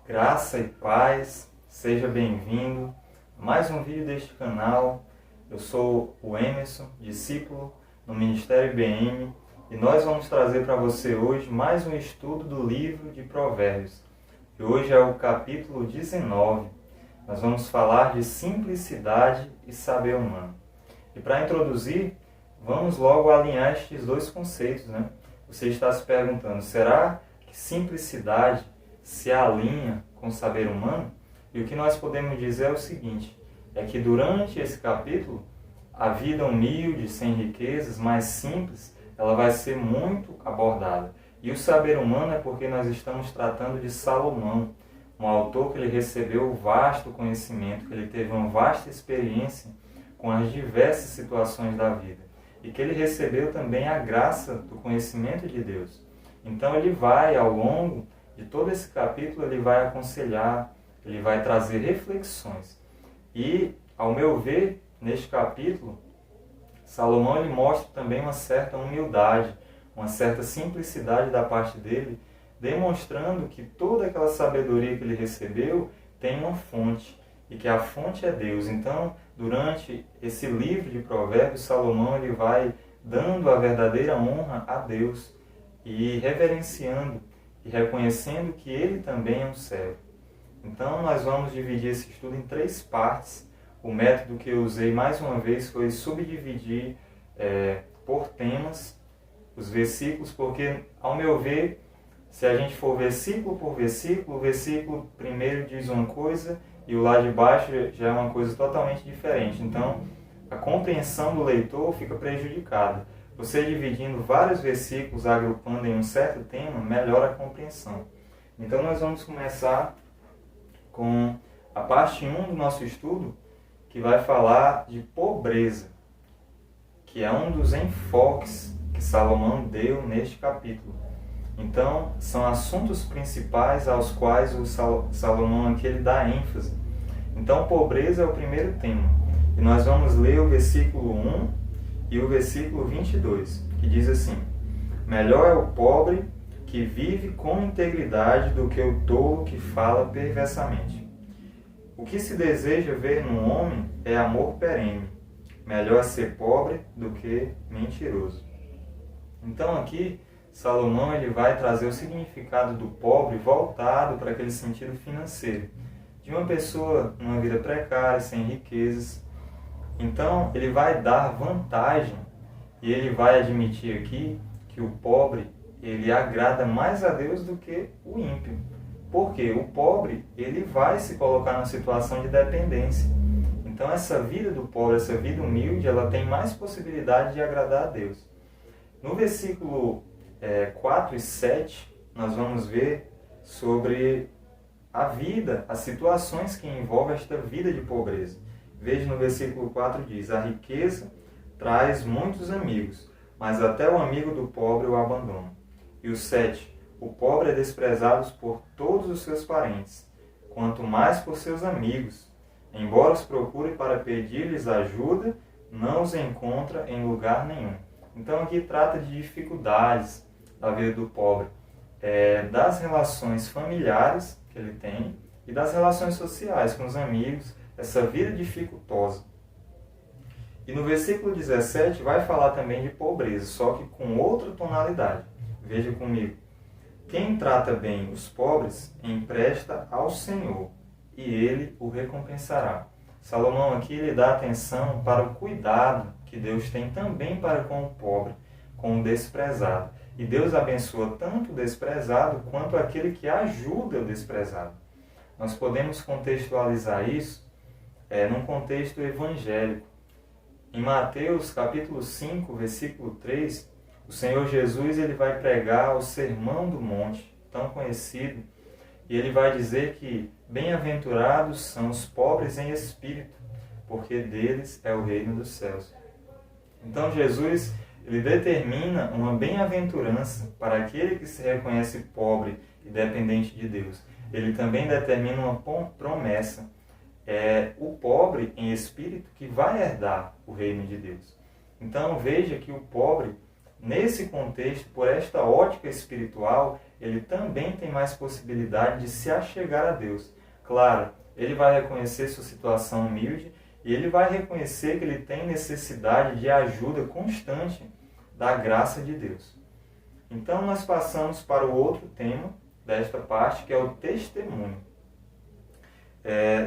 Graça e paz, seja bem-vindo a mais um vídeo deste canal. Eu sou o Emerson, discípulo no Ministério IBM, e nós vamos trazer para você hoje mais um estudo do livro de Provérbios. E hoje é o capítulo 19. Nós vamos falar de simplicidade e saber humano. E para introduzir, vamos logo alinhar estes dois conceitos, né? Você está se perguntando, será que simplicidade se alinha com o saber humano? E o que nós podemos dizer é o seguinte, é que durante esse capítulo, a vida humilde, sem riquezas, mais simples, ela vai ser muito abordada. E o saber humano é porque nós estamos tratando de Salomão, um autor que ele recebeu vasto conhecimento, que ele teve uma vasta experiência com as diversas situações da vida. E que ele recebeu também a graça do conhecimento de Deus. Então ele vai, ao longo de todo esse capítulo, ele vai aconselhar, ele vai trazer reflexões. E, ao meu ver, neste capítulo, Salomão ele mostra também uma certa humildade, uma certa simplicidade da parte dele, demonstrando que toda aquela sabedoria que ele recebeu tem uma fonte, e que a fonte é Deus. Então, durante esse livro de Provérbios, Salomão ele vai dando a verdadeira honra a Deus e reverenciando e reconhecendo que ele também é um servo. Então, nós vamos dividir esse estudo em 3 partes. O método que eu usei mais uma vez foi subdividir por temas os versículos, porque, ao meu ver, se a gente for versículo por versículo, o versículo primeiro diz uma coisa e o lá de baixo já é uma coisa totalmente diferente. Então, a compreensão do leitor fica prejudicada. Você dividindo vários versículos, agrupando em um certo tema, melhora a compreensão. Então, nós vamos começar com a parte 1 do nosso estudo, que vai falar de pobreza, que é um dos enfoques que Salomão deu neste capítulo. Então, são assuntos principais aos quais o Salomão aqui ele dá ênfase. Então, pobreza é o primeiro tema. E nós vamos ler o versículo 1 e o versículo 22, que diz assim: melhor é o pobre que vive com integridade do que o tolo que fala perversamente. O que se deseja ver no homem é amor perene. Melhor ser pobre do que mentiroso. Então aqui, Salomão ele vai trazer o significado do pobre voltado para aquele sentido financeiro, de uma pessoa numa vida precária, sem riquezas. Então, ele vai dar vantagem e ele vai admitir aqui que o pobre ele agrada mais a Deus do que o ímpio. Porque o pobre ele vai se colocar numa situação de dependência. Então, essa vida do pobre, essa vida humilde, ela tem mais possibilidade de agradar a Deus. No versículo 4 e 7, nós vamos ver sobre a vida, as situações que envolvem esta vida de pobreza. Veja no versículo 4 diz: a riqueza traz muitos amigos, mas até o amigo do pobre o abandona. E o 7, o pobre é desprezado por todos os seus parentes, quanto mais por seus amigos. Embora os procure para pedir-lhes ajuda, não os encontra em lugar nenhum. Então aqui trata de dificuldades da vida do pobre, das relações familiares que ele tem e das relações sociais com os amigos, essa vida dificultosa. E no versículo 17 vai falar também de pobreza, só que com outra tonalidade. Veja comigo. Quem trata bem os pobres, empresta ao Senhor, e Ele o recompensará. Salomão aqui lhe dá atenção para o cuidado que Deus tem também para com o pobre, com o desprezado. E Deus abençoa tanto o desprezado quanto aquele que ajuda o desprezado. Nós podemos contextualizar isso num contexto evangélico. Em Mateus capítulo 5, versículo 3, o Senhor Jesus ele vai pregar o Sermão do Monte, tão conhecido, e ele vai dizer que bem-aventurados são os pobres em espírito, porque deles é o reino dos céus. Então Jesus ele determina uma bem-aventurança para aquele que se reconhece pobre e dependente de Deus. Ele também determina uma promessa. É o pobre em espírito que vai herdar o reino de Deus. Então veja que o pobre, nesse contexto, por esta ótica espiritual, ele também tem mais possibilidade de se achegar a Deus. Claro, ele vai reconhecer sua situação humilde e ele vai reconhecer que ele tem necessidade de ajuda constante da graça de Deus. Então nós passamos para o outro tema desta parte, que é o testemunho.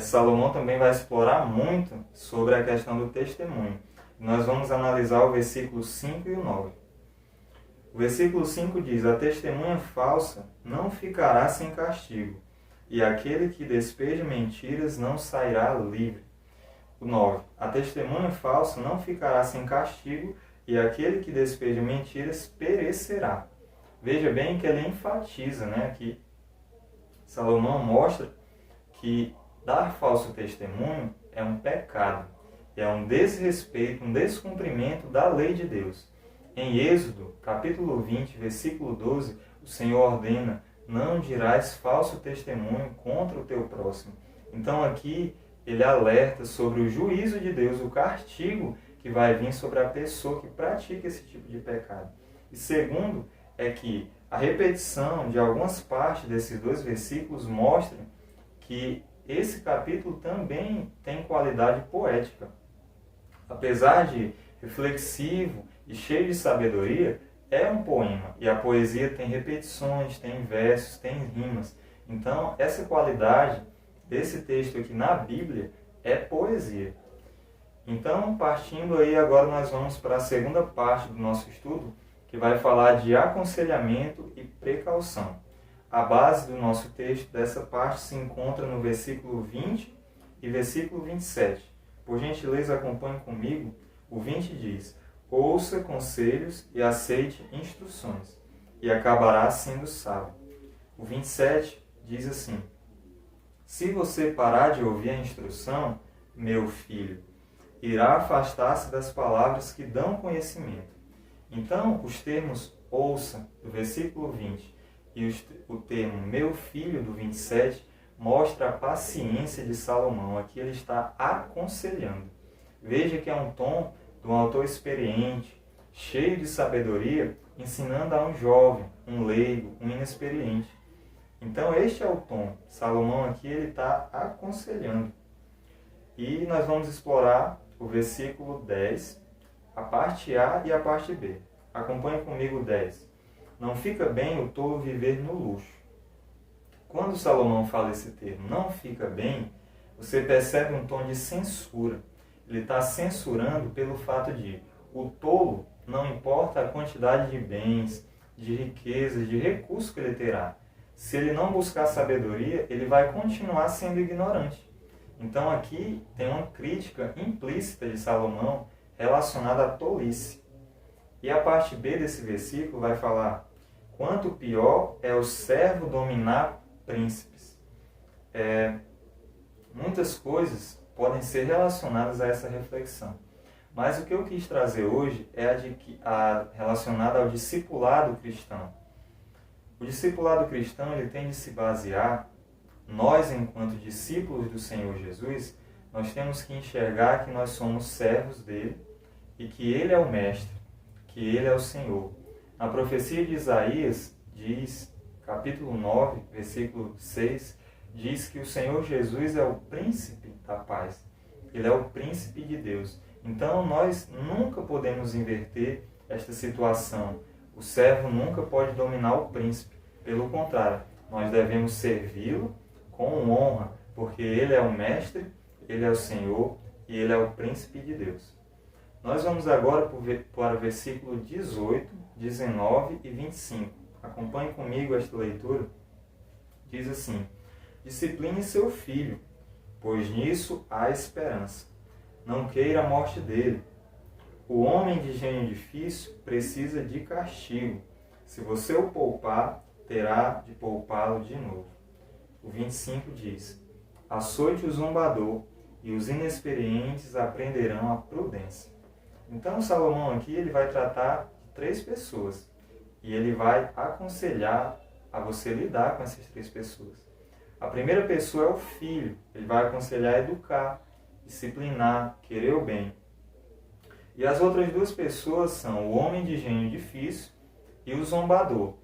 Salomão também vai explorar muito sobre a questão do testemunho. Nós vamos analisar o versículo 5 e o 9. O versículo 5 diz: a testemunha falsa não ficará sem castigo, e aquele que despeja mentiras não sairá livre. O 9. A testemunha falsa não ficará sem castigo, e aquele que despeja mentiras perecerá. Veja bem que ele enfatiza, que Salomão mostra que dar falso testemunho é um pecado, é um desrespeito, um descumprimento da lei de Deus. Em Êxodo, capítulo 20, versículo 12, o Senhor ordena: não dirás falso testemunho contra o teu próximo. Então aqui ele alerta sobre o juízo de Deus, o castigo que vai vir sobre a pessoa que pratica esse tipo de pecado. E segundo, é que a repetição de algumas partes desses dois versículos mostra que esse capítulo também tem qualidade poética. Apesar de reflexivo e cheio de sabedoria, é um poema. E a poesia tem repetições, tem versos, tem rimas. Então, essa qualidade desse texto aqui na Bíblia é poesia. Então, partindo aí, agora nós vamos para a segunda parte do nosso estudo, que vai falar de aconselhamento e precaução. A base do nosso texto dessa parte se encontra no versículo 20 e versículo 27. Por gentileza, acompanhe comigo. O 20 diz: ouça conselhos e aceite instruções, e acabará sendo sábio. O 27 diz assim: se você parar de ouvir a instrução, meu filho, irá afastar-se das palavras que dão conhecimento. Então, os termos ouça, do versículo 20, e o termo meu filho, do 27, mostra a paciência de Salomão. Aqui ele está aconselhando. Veja que é um tom de um autor experiente, cheio de sabedoria, ensinando a um jovem, um leigo, um inexperiente. Então este é o tom. Salomão aqui ele está aconselhando. E nós vamos explorar o versículo 10, a parte A e a parte B. Acompanhe comigo o 10. Não fica bem o tolo viver no luxo. Quando Salomão fala esse termo, não fica bem, você percebe um tom de censura. Ele está censurando pelo fato de o tolo, não importa a quantidade de bens, de riquezas, de recursos que ele terá. Se ele não buscar sabedoria, ele vai continuar sendo ignorante. Então aqui tem uma crítica implícita de Salomão relacionada à tolice. E a parte B desse versículo vai falar: quanto pior é o servo dominar príncipes. Muitas coisas podem ser relacionadas a essa reflexão. Mas o que eu quis trazer hoje é relacionada ao discipulado cristão. O discipulado cristão ele tem de se basear, nós enquanto discípulos do Senhor Jesus, nós temos que enxergar que nós somos servos dele e que ele é o mestre, que ele é o Senhor. Na profecia de Isaías diz, capítulo 9, versículo 6, diz que o Senhor Jesus é o príncipe da paz. Ele é o príncipe de Deus. Então nós nunca podemos inverter esta situação. O servo nunca pode dominar o príncipe. Pelo contrário, nós devemos servi-lo com honra, porque ele é o mestre, ele é o Senhor e ele é o príncipe de Deus. Nós vamos agora para o versículo 18, 19 e 25. Acompanhe comigo esta leitura. Diz assim: discipline seu filho, pois nisso há esperança. Não queira a morte dele. O homem de gênio difícil precisa de castigo. Se você o poupar, terá de poupá-lo de novo. O 25 diz: açoite o zombador, e os inexperientes aprenderão a prudência. Então Salomão aqui ele vai tratar de 3 pessoas. E ele vai aconselhar a você lidar com essas 3 pessoas. A primeira pessoa é o filho. Ele vai aconselhar a educar, disciplinar, querer o bem. E as outras 2 pessoas são o homem de gênio difícil e o zombador.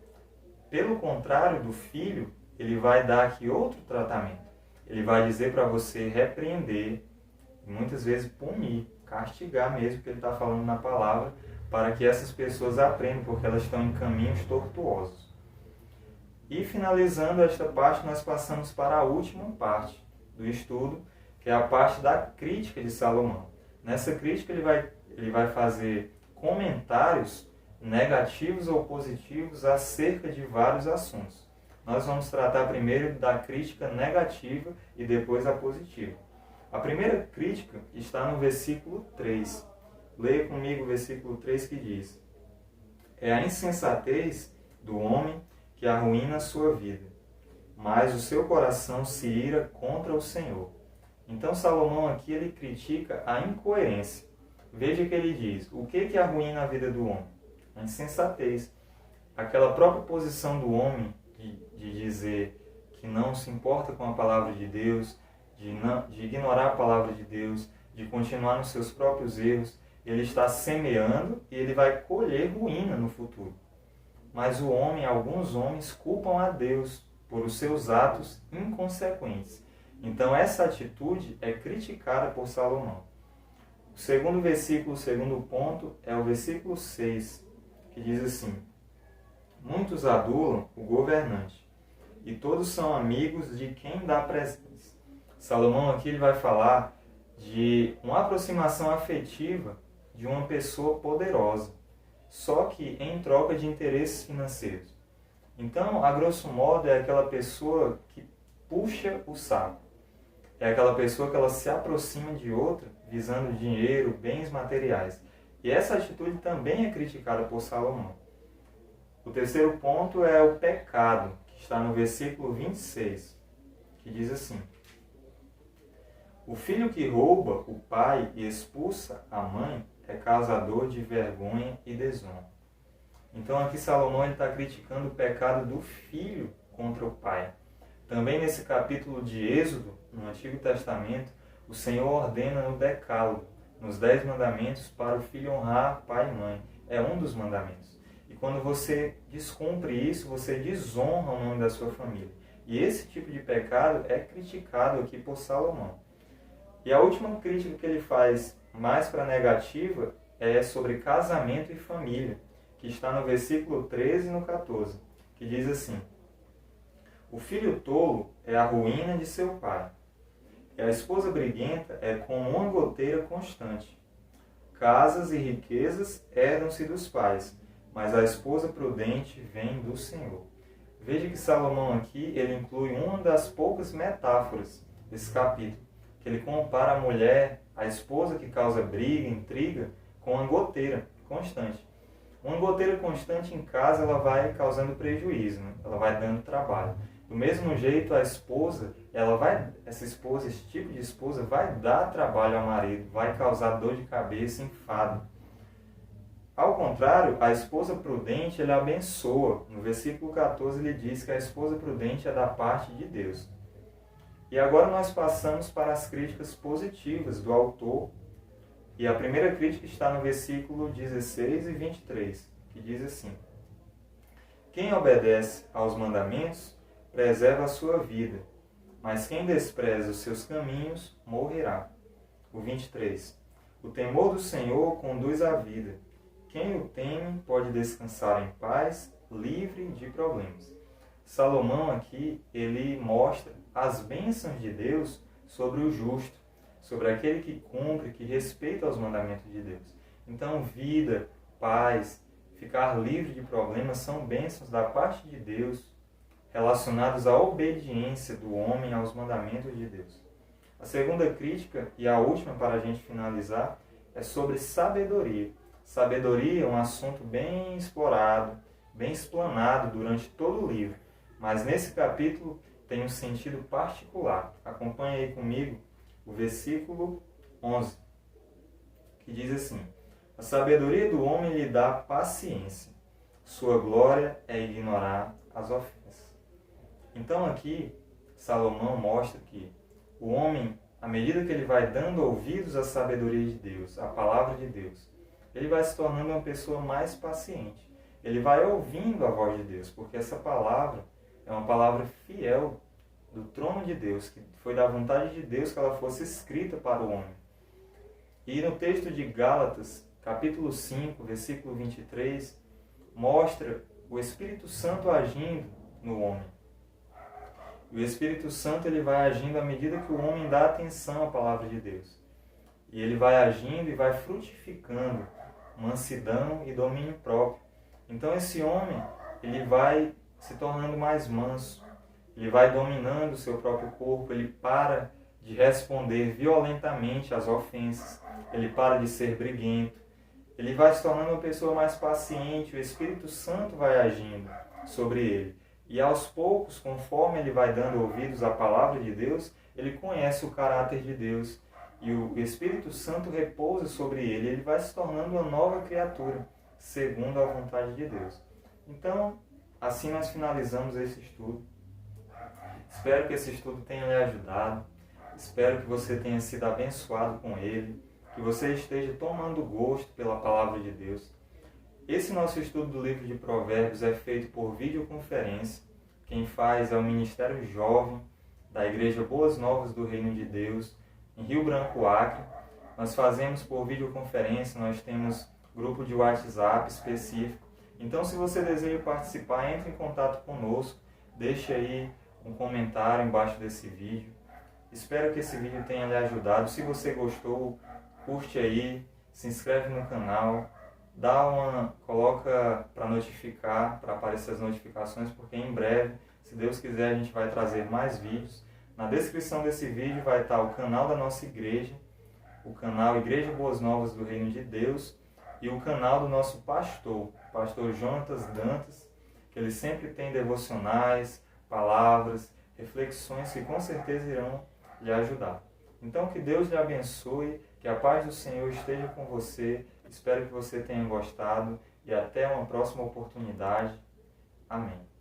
Pelo contrário do filho, ele vai dar aqui outro tratamento. Ele vai dizer para você repreender, e muitas vezes punir, castigar mesmo, que ele está falando na palavra, para que essas pessoas aprendam, porque elas estão em caminhos tortuosos. E finalizando esta parte, nós passamos para a última parte do estudo, que é a parte da crítica de Salomão. Nessa crítica ele vai fazer comentários negativos ou positivos acerca de vários assuntos. Nós vamos tratar primeiro da crítica negativa e depois a positiva. A primeira crítica está no versículo 3. Leia comigo o versículo 3 que diz: é a insensatez do homem que arruína a sua vida, mas o seu coração se ira contra o Senhor. Então Salomão aqui ele critica a incoerência. Veja que ele diz: o que arruína a vida do homem? A insensatez. Aquela própria posição do homem de dizer que não se importa com a palavra de Deus, de ignorar a palavra de Deus, de continuar nos seus próprios erros. Ele está semeando e ele vai colher ruína no futuro. Mas alguns homens culpam a Deus por os seus atos inconsequentes. Então essa atitude é criticada por Salomão. O segundo versículo, o segundo ponto, é o versículo 6, que diz assim: muitos adulam o governante, e todos são amigos de quem dá presentes. Salomão aqui ele vai falar de uma aproximação afetiva de uma pessoa poderosa, só que em troca de interesses financeiros. Então, a grosso modo, é aquela pessoa que puxa o saco. É aquela pessoa que ela se aproxima de outra visando dinheiro, bens materiais. E essa atitude também é criticada por Salomão. O terceiro ponto é o pecado, que está no versículo 26, que diz assim: o filho que rouba o pai e expulsa a mãe é causador de vergonha e desonra. Então aqui Salomão está criticando o pecado do filho contra o pai. Também nesse capítulo de Êxodo, no Antigo Testamento, o Senhor ordena no Decálogo, nos 10 mandamentos, para o filho honrar pai e mãe. É um dos mandamentos. E quando você descumpre isso, você desonra o nome da sua família. E esse tipo de pecado é criticado aqui por Salomão. E a última crítica que ele faz, mais para a negativa, é sobre casamento e família, que está no versículo 13 e no 14, que diz assim: o filho tolo é a ruína de seu pai, e a esposa briguenta é como uma goteira constante. Casas e riquezas herdam-se dos pais, mas a esposa prudente vem do Senhor. Veja que Salomão aqui ele inclui uma das poucas metáforas desse capítulo, que ele compara a mulher, a esposa que causa briga, intriga, com uma goteira constante. Uma goteira constante em casa ela vai causando prejuízo, né? Ela vai dando trabalho. Do mesmo jeito, a esposa, esse tipo de esposa vai dar trabalho ao marido, vai causar dor de cabeça, enfado. Ao contrário, a esposa prudente, ele abençoa. No versículo 14, ele diz que a esposa prudente é da parte de Deus. E agora nós passamos para as críticas positivas do autor. E a primeira crítica está no versículo 16 e 23, que diz assim: quem obedece aos mandamentos preserva a sua vida, mas quem despreza os seus caminhos morrerá. O 23. O temor do Senhor conduz à vida. Quem o teme pode descansar em paz, livre de problemas. Salomão aqui, ele mostra as bênçãos de Deus sobre o justo, sobre aquele que cumpre, que respeita os mandamentos de Deus. Então, vida, paz, ficar livre de problemas são bênçãos da parte de Deus, relacionados à obediência do homem aos mandamentos de Deus. A segunda crítica, e a última para a gente finalizar, é sobre sabedoria. Sabedoria é um assunto bem explorado, bem explanado durante todo o livro, mas nesse capítulo tem um sentido particular. Acompanhe aí comigo o versículo 11, que diz assim: a sabedoria do homem lhe dá paciência, sua glória é ignorar as ofensas. Então aqui, Salomão mostra que o homem, à medida que ele vai dando ouvidos à sabedoria de Deus, à palavra de Deus, ele vai se tornando uma pessoa mais paciente. ele vai ouvindo a voz de Deus, porque essa palavra é uma palavra fiel do trono de Deus, que foi da vontade de Deus que ela fosse escrita para o homem. E no texto de Gálatas, capítulo 5, versículo 23, mostra o Espírito Santo agindo no homem. E o Espírito Santo ele vai agindo à medida que o homem dá atenção à palavra de Deus. E ele vai agindo e vai frutificando mansidão e domínio próprio. Então esse homem, ele vai se tornando mais manso, ele vai dominando o seu próprio corpo, ele para de responder violentamente às ofensas, ele para de ser briguento, ele vai se tornando uma pessoa mais paciente, o Espírito Santo vai agindo sobre ele. E aos poucos, conforme ele vai dando ouvidos à palavra de Deus, ele conhece o caráter de Deus. E o Espírito Santo repousa sobre ele, ele vai se tornando uma nova criatura, segundo a vontade de Deus. Então, assim nós finalizamos esse estudo. Espero que esse estudo tenha lhe ajudado. Espero que você tenha sido abençoado com ele, que você esteja tomando gosto pela palavra de Deus. Esse nosso estudo do livro de Provérbios é feito por videoconferência. Quem faz é o Ministério Jovem da Igreja Boas Novas do Reino de Deus, em Rio Branco, Acre. Nós fazemos por videoconferência, nós temos grupo de WhatsApp específico. Então, se você deseja participar, entre em contato conosco, deixe aí um comentário embaixo desse vídeo. Espero que esse vídeo tenha lhe ajudado. Se você gostou, curte aí, se inscreve no canal, coloca para notificar, para aparecer as notificações, porque em breve, se Deus quiser, a gente vai trazer mais vídeos. Na descrição desse vídeo vai estar o canal da nossa igreja, o canal Igreja Boas Novas do Reino de Deus e o canal do nosso pastor Jonatas Dantas, que ele sempre tem devocionais, palavras, reflexões que com certeza irão lhe ajudar. Então que Deus lhe abençoe, que a paz do Senhor esteja com você. Espero que você tenha gostado e até uma próxima oportunidade. Amém.